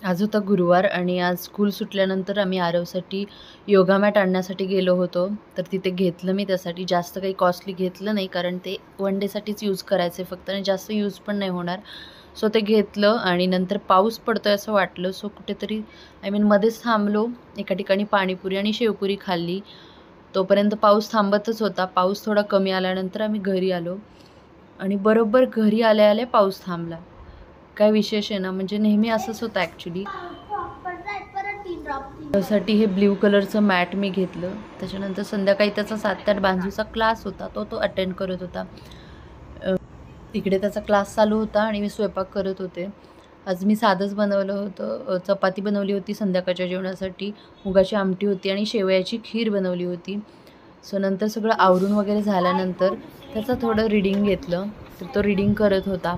आज होता गुरुवार आणि आज स्कूल सुटल्यानंतर आम्ही आरवसाठी योगा मॅट आणण्यासाठी गेलो होतो. तर तिथे घेतलं मी त्यासाठी. जास्त काही कॉस्टली घेतलं नाही, कारण ते वन डेसाठीच यूज करायचं आहे फक्त आणि जास्त यूज पण नाही होणार. सो ते घेतलं आणि नंतर पाऊस पडतोय असं वाटलं. सो कुठेतरी मध्येच थांबलो. एका ठिकाणी पाणीपुरी आणि शेवपुरी खाल्ली. तोपर्यंत पाऊस थांबतच होता. पाऊस थोडा कमी आल्यानंतर आम्ही घरी आलो आणि बरोबर घरी आल्या आल्या पाऊस थांबला. काय विशेष आहे ना, म्हणजे नेहमी असंच होतं ॲक्च्युली. त्यासाठी हे ब्ल्यू कलरचं मॅट मी घेतलं. त्याच्यानंतर संध्याकाळी त्याचा 7 ते 8 बांजूचा क्लास होता, तो अटेंड करत होता. तिकडे त्याचा क्लास चालू होता आणि मी स्वयंपाक करत होते. आज मी साधंच बनवलं होतं. चपाती बनवली होती संध्याकाळच्या जेवणासाठी, मुगाची आमटी होती आणि शेवयाची खीर बनवली होती. सो नंतर सगळं आवरून वगैरे झाल्यानंतर त्याचं थोडं रीडिंग घेतलं. तर तो रीडिंग करत होता.